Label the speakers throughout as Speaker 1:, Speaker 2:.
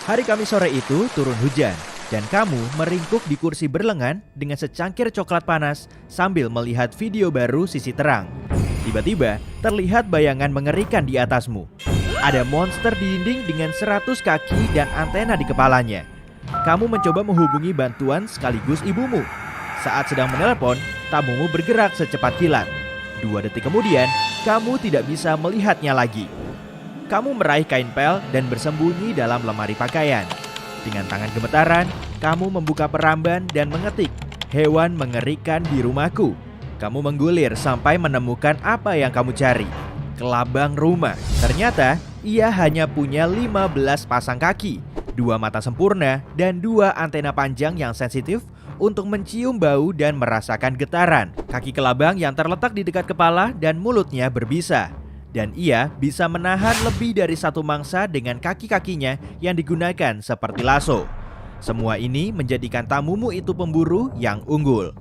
Speaker 1: Hari Kamis sore itu turun hujan, dan kamu meringkuk di kursi berlengan dengan secangkir coklat panas sambil melihat video baru Sisi Terang. Tiba-tiba, terlihat bayangan mengerikan di atasmu. Ada monster di dinding dengan 100 kaki dan antena di kepalanya. Kamu mencoba menghubungi bantuan sekaligus ibumu. Saat sedang menelepon, tamumu bergerak secepat kilat. 2 detik kemudian, kamu tidak bisa melihatnya lagi. Kamu meraih kain pel dan bersembunyi dalam lemari pakaian. Dengan tangan gemetaran, kamu membuka peramban dan mengetik, "Hewan mengerikan di rumahku." Kamu menggulir sampai menemukan apa yang kamu cari. Kelabang rumah. Ternyata, ia hanya punya 15 pasang kaki, 2 mata sempurna, dan 2 antena panjang yang sensitif untuk mencium bau dan merasakan getaran. Kaki kelabang yang terletak di dekat kepala dan mulutnya berbisa. Dan ia bisa menahan lebih dari 1 mangsa dengan kaki-kakinya yang digunakan seperti lasso. Semua ini menjadikan tamumu itu pemburu yang unggul.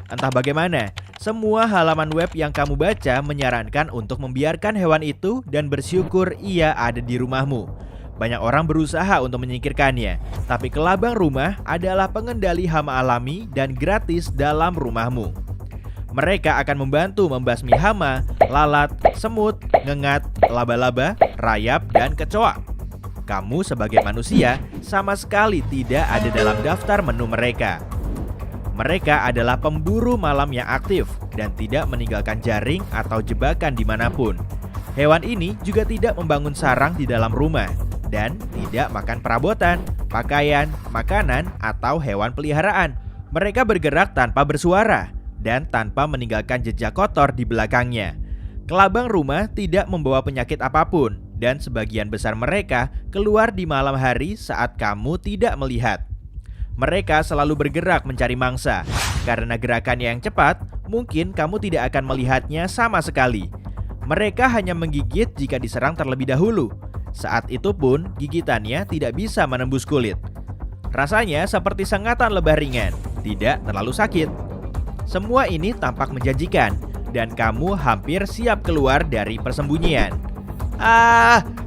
Speaker 1: Entah bagaimana, semua halaman web yang kamu baca menyarankan untuk membiarkan hewan itu dan bersyukur ia ada di rumahmu. Banyak orang berusaha untuk menyingkirkannya, tapi kelabang rumah adalah pengendali hama alami dan gratis dalam rumahmu. Mereka akan membantu membasmi hama, lalat, semut, ngengat, laba-laba, rayap, dan kecoa. Kamu sebagai manusia sama sekali tidak ada dalam daftar menu mereka. Mereka adalah pemburu malam yang aktif dan tidak meninggalkan jaring atau jebakan dimanapun. Hewan ini juga tidak membangun sarang di dalam rumah dan tidak makan perabotan, pakaian, makanan, atau hewan peliharaan. Mereka bergerak tanpa bersuara dan tanpa meninggalkan jejak kotor di belakangnya. Kelabang rumah tidak membawa penyakit apapun, dan sebagian besar mereka keluar di malam hari saat kamu tidak melihat. Mereka selalu bergerak mencari mangsa. Karena gerakannya yang cepat, mungkin kamu tidak akan melihatnya sama sekali. Mereka hanya menggigit jika diserang terlebih dahulu. Saat itu pun gigitannya tidak bisa menembus kulit. Rasanya seperti sengatan lebah ringan, tidak terlalu sakit. Semua ini tampak menjanjikan, dan kamu hampir siap keluar dari persembunyian.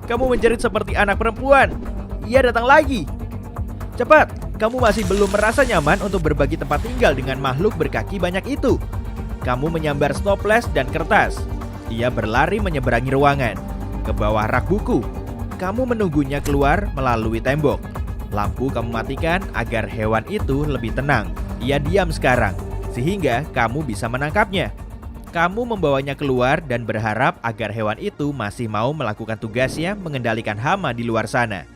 Speaker 1: Kamu menjerit seperti anak perempuan. Ia datang lagi. Cepat, kamu masih belum merasa nyaman untuk berbagi tempat tinggal dengan makhluk berkaki banyak itu. Kamu menyambar stoples dan kertas. Ia berlari menyeberangi ruangan, ke bawah rak buku. Kamu menunggunya keluar melalui tembok. Lampu kamu matikan agar hewan itu lebih tenang. Ia diam sekarang, sehingga kamu bisa menangkapnya. Kamu membawanya keluar dan berharap agar hewan itu masih mau melakukan tugasnya mengendalikan hama di luar sana.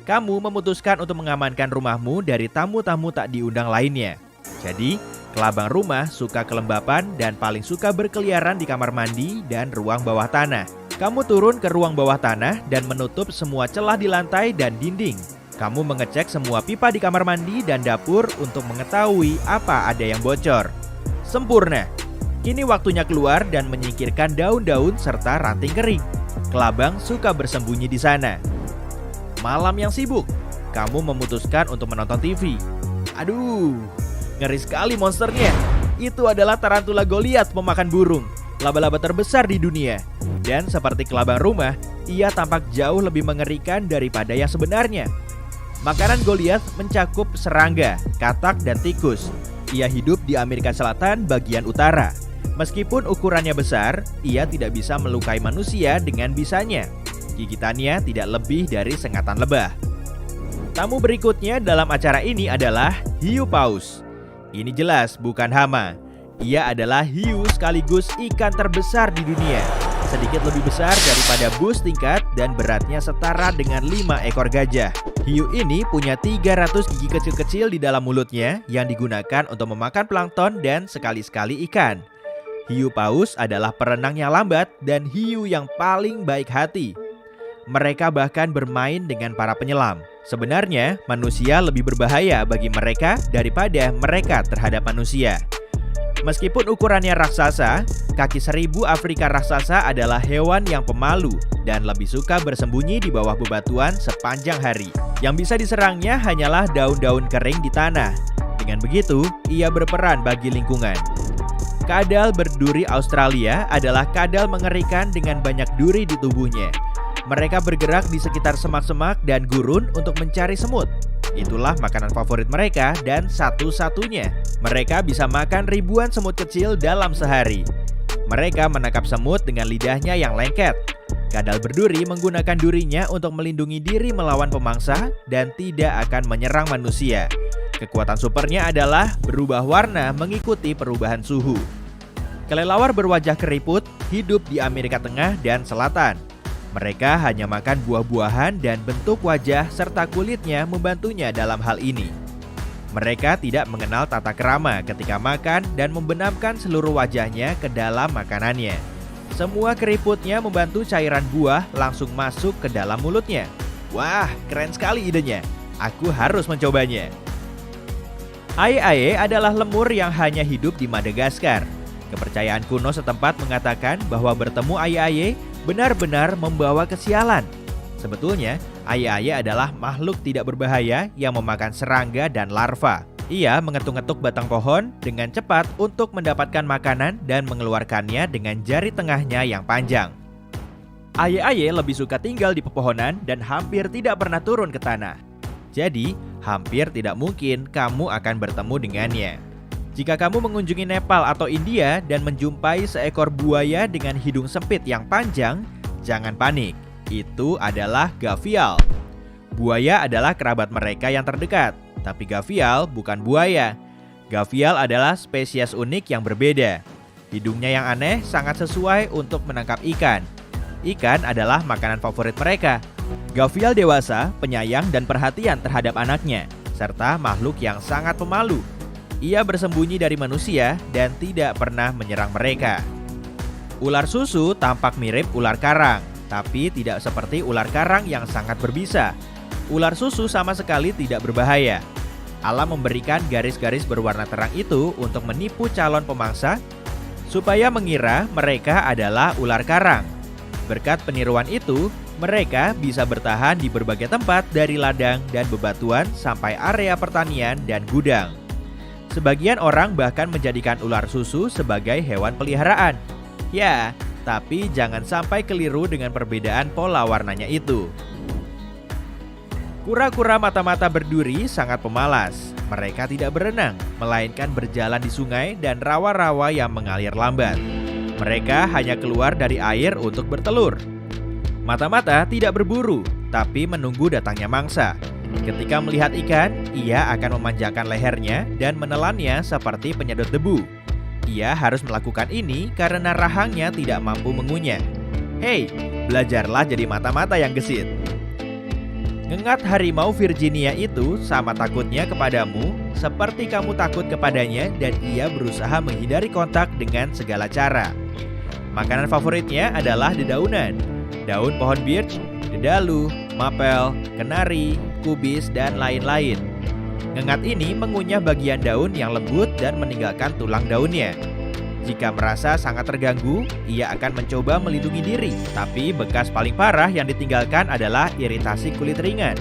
Speaker 1: Kamu memutuskan untuk mengamankan rumahmu dari tamu-tamu tak diundang lainnya. Jadi, kelabang rumah suka kelembapan dan paling suka berkeliaran di kamar mandi dan ruang bawah tanah. Kamu turun ke ruang bawah tanah dan menutup semua celah di lantai dan dinding. Kamu mengecek semua pipa di kamar mandi dan dapur untuk mengetahui apa ada yang bocor. Sempurna. Kini waktunya keluar dan menyingkirkan daun-daun serta ranting kering. Kelabang suka bersembunyi di sana. Malam yang sibuk, kamu memutuskan untuk menonton TV. Aduh, ngeri sekali monsternya. Itu adalah tarantula Goliath pemakan burung, laba-laba terbesar di dunia. Dan seperti kelabang rumah, ia tampak jauh lebih mengerikan daripada yang sebenarnya. Makanan Goliath mencakup serangga, katak, dan tikus. Ia hidup di Amerika Selatan bagian utara. Meskipun ukurannya besar, ia tidak bisa melukai manusia dengan bisanya. Gigitannya tidak lebih dari sengatan lebah. Tamu berikutnya dalam acara ini adalah hiu paus. Ini jelas bukan hama. Ia adalah hiu sekaligus ikan terbesar di dunia. Sedikit lebih besar daripada bus tingkat dan beratnya setara dengan 5 ekor gajah. Hiu ini punya 300 gigi kecil-kecil di dalam mulutnya yang digunakan untuk memakan plankton dan sekali-sekali ikan. Hiu paus adalah perenang yang lambat dan hiu yang paling baik hati. Mereka bahkan bermain dengan para penyelam. Sebenarnya, manusia lebih berbahaya bagi mereka daripada mereka terhadap manusia. Meskipun ukurannya raksasa, kaki 1000 Afrika raksasa adalah hewan yang pemalu dan lebih suka bersembunyi di bawah bebatuan sepanjang hari. Yang bisa diserangnya hanyalah daun-daun kering di tanah. Dengan begitu, ia berperan bagi lingkungan. Kadal berduri Australia adalah kadal mengerikan dengan banyak duri di tubuhnya. Mereka bergerak di sekitar semak-semak dan gurun untuk mencari semut. Itulah makanan favorit mereka dan satu-satunya. Mereka bisa makan ribuan semut kecil dalam sehari. Mereka menangkap semut dengan lidahnya yang lengket. Kadal berduri menggunakan durinya untuk melindungi diri melawan pemangsa dan tidak akan menyerang manusia. Kekuatan supernya adalah berubah warna mengikuti perubahan suhu. Kelelawar berwajah keriput hidup di Amerika Tengah dan Selatan. Mereka hanya makan buah-buahan dan bentuk wajah serta kulitnya membantunya dalam hal ini. Mereka tidak mengenal tata krama ketika makan dan membenamkan seluruh wajahnya ke dalam makanannya. Semua keriputnya membantu cairan buah langsung masuk ke dalam mulutnya. Wah, keren sekali idenya. Aku harus mencobanya. Aye-aye adalah lemur yang hanya hidup di Madagaskar. Kepercayaan kuno setempat mengatakan bahwa bertemu aye-aye benar-benar membawa kesialan. Sebetulnya, aye-aye adalah makhluk tidak berbahaya yang memakan serangga dan larva. Ia mengetuk-ngetuk batang pohon dengan cepat untuk mendapatkan makanan dan mengeluarkannya dengan jari tengahnya yang panjang. Aye-aye lebih suka tinggal di pepohonan dan hampir tidak pernah turun ke tanah. Jadi, hampir tidak mungkin kamu akan bertemu dengannya. Jika kamu mengunjungi Nepal atau India dan menjumpai seekor buaya dengan hidung sempit yang panjang, jangan panik. Itu adalah gavial. Buaya adalah kerabat mereka yang terdekat, tapi gavial bukan buaya. Gavial adalah spesies unik yang berbeda. Hidungnya yang aneh sangat sesuai untuk menangkap ikan. Ikan adalah makanan favorit mereka. Gavial dewasa, penyayang dan perhatian terhadap anaknya, serta makhluk yang sangat pemalu. Ia bersembunyi dari manusia dan tidak pernah menyerang mereka. Ular susu tampak mirip ular karang, tapi tidak seperti ular karang yang sangat berbisa. Ular susu sama sekali tidak berbahaya. Alam memberikan garis-garis berwarna terang itu untuk menipu calon pemangsa supaya mengira mereka adalah ular karang. Berkat peniruan itu, mereka bisa bertahan di berbagai tempat dari ladang dan bebatuan sampai area pertanian dan gudang. Sebagian orang bahkan menjadikan ular susu sebagai hewan peliharaan. Ya, tapi jangan sampai keliru dengan perbedaan pola warnanya itu. Kura-kura mata-mata berduri sangat pemalas. Mereka tidak berenang, melainkan berjalan di sungai dan rawa-rawa yang mengalir lambat. Mereka hanya keluar dari air untuk bertelur. Mata-mata tidak berburu, tapi menunggu datangnya mangsa. Ketika melihat ikan, ia akan memanjakan lehernya dan menelannya seperti penyedot debu. Ia harus melakukan ini karena rahangnya tidak mampu mengunyah. Hei, belajarlah jadi mata-mata yang gesit. Ngengat harimau Virginia itu sama takutnya kepadamu seperti kamu takut kepadanya dan ia berusaha menghindari kontak dengan segala cara. Makanan favoritnya adalah dedaunan, daun pohon birch, dedalu, mapel, kenari, kubis, dan lain-lain. Ngengat ini mengunyah bagian daun yang lembut dan meninggalkan tulang daunnya. Jika merasa sangat terganggu, ia akan mencoba melindungi diri. Tapi bekas paling parah yang ditinggalkan adalah iritasi kulit ringan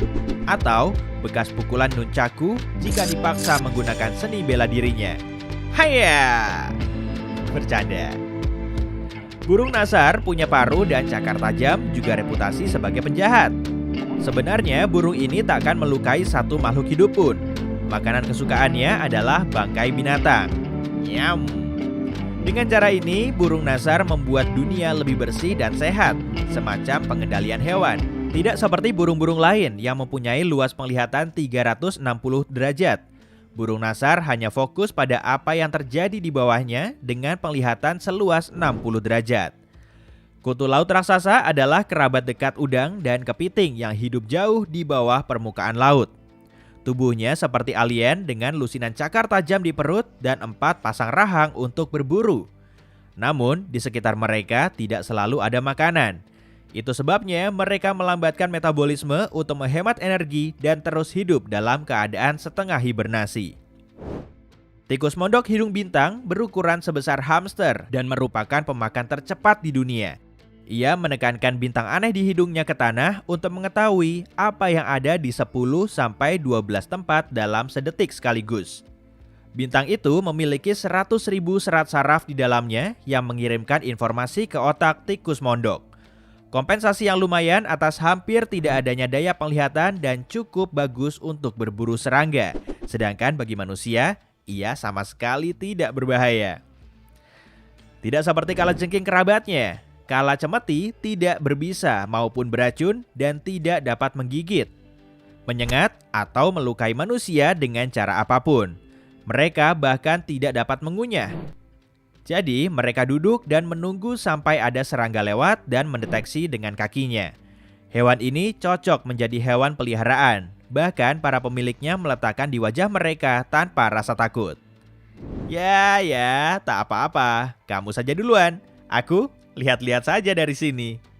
Speaker 1: atau bekas pukulan nunchaku jika dipaksa menggunakan seni bela dirinya. Haya! Bercanda. Burung nasar punya paruh dan cakar tajam, juga reputasi sebagai penjahat. Sebenarnya burung ini tak akan melukai satu makhluk hidup pun. Makanan kesukaannya adalah bangkai binatang. Nyam. Dengan cara ini, burung nasar membuat dunia lebih bersih dan sehat, semacam pengendalian hewan. Tidak seperti burung-burung lain yang mempunyai luas penglihatan 360 derajat. Burung nasar hanya fokus pada apa yang terjadi di bawahnya dengan penglihatan seluas 60 derajat. Kutu laut raksasa adalah kerabat dekat udang dan kepiting yang hidup jauh di bawah permukaan laut. Tubuhnya seperti alien dengan lusinan cakar tajam di perut dan 4 pasang rahang untuk berburu. Namun, di sekitar mereka tidak selalu ada makanan. Itu sebabnya mereka melambatkan metabolisme untuk menghemat energi dan terus hidup dalam keadaan setengah hibernasi. Tikus mondok hidung bintang berukuran sebesar hamster dan merupakan pemakan tercepat di dunia. Ia menekankan bintang aneh di hidungnya ke tanah untuk mengetahui apa yang ada di 10-12 tempat dalam sedetik sekaligus. Bintang itu memiliki 100.000 serat saraf di dalamnya yang mengirimkan informasi ke otak tikus mondok. Kompensasi yang lumayan atas hampir tidak adanya daya penglihatan dan cukup bagus untuk berburu serangga. Sedangkan bagi manusia, ia sama sekali tidak berbahaya. Tidak seperti kalajengking kerabatnya, kala cemeti tidak berbisa maupun beracun dan tidak dapat menggigit, menyengat, atau melukai manusia dengan cara apapun. Mereka bahkan tidak dapat mengunyah. Jadi, mereka duduk dan menunggu sampai ada serangga lewat dan mendeteksi dengan kakinya. Hewan ini cocok menjadi hewan peliharaan. Bahkan para pemiliknya meletakkan di wajah mereka tanpa rasa takut. Ya, tak apa-apa. Kamu saja duluan. Aku lihat-lihat saja dari sini.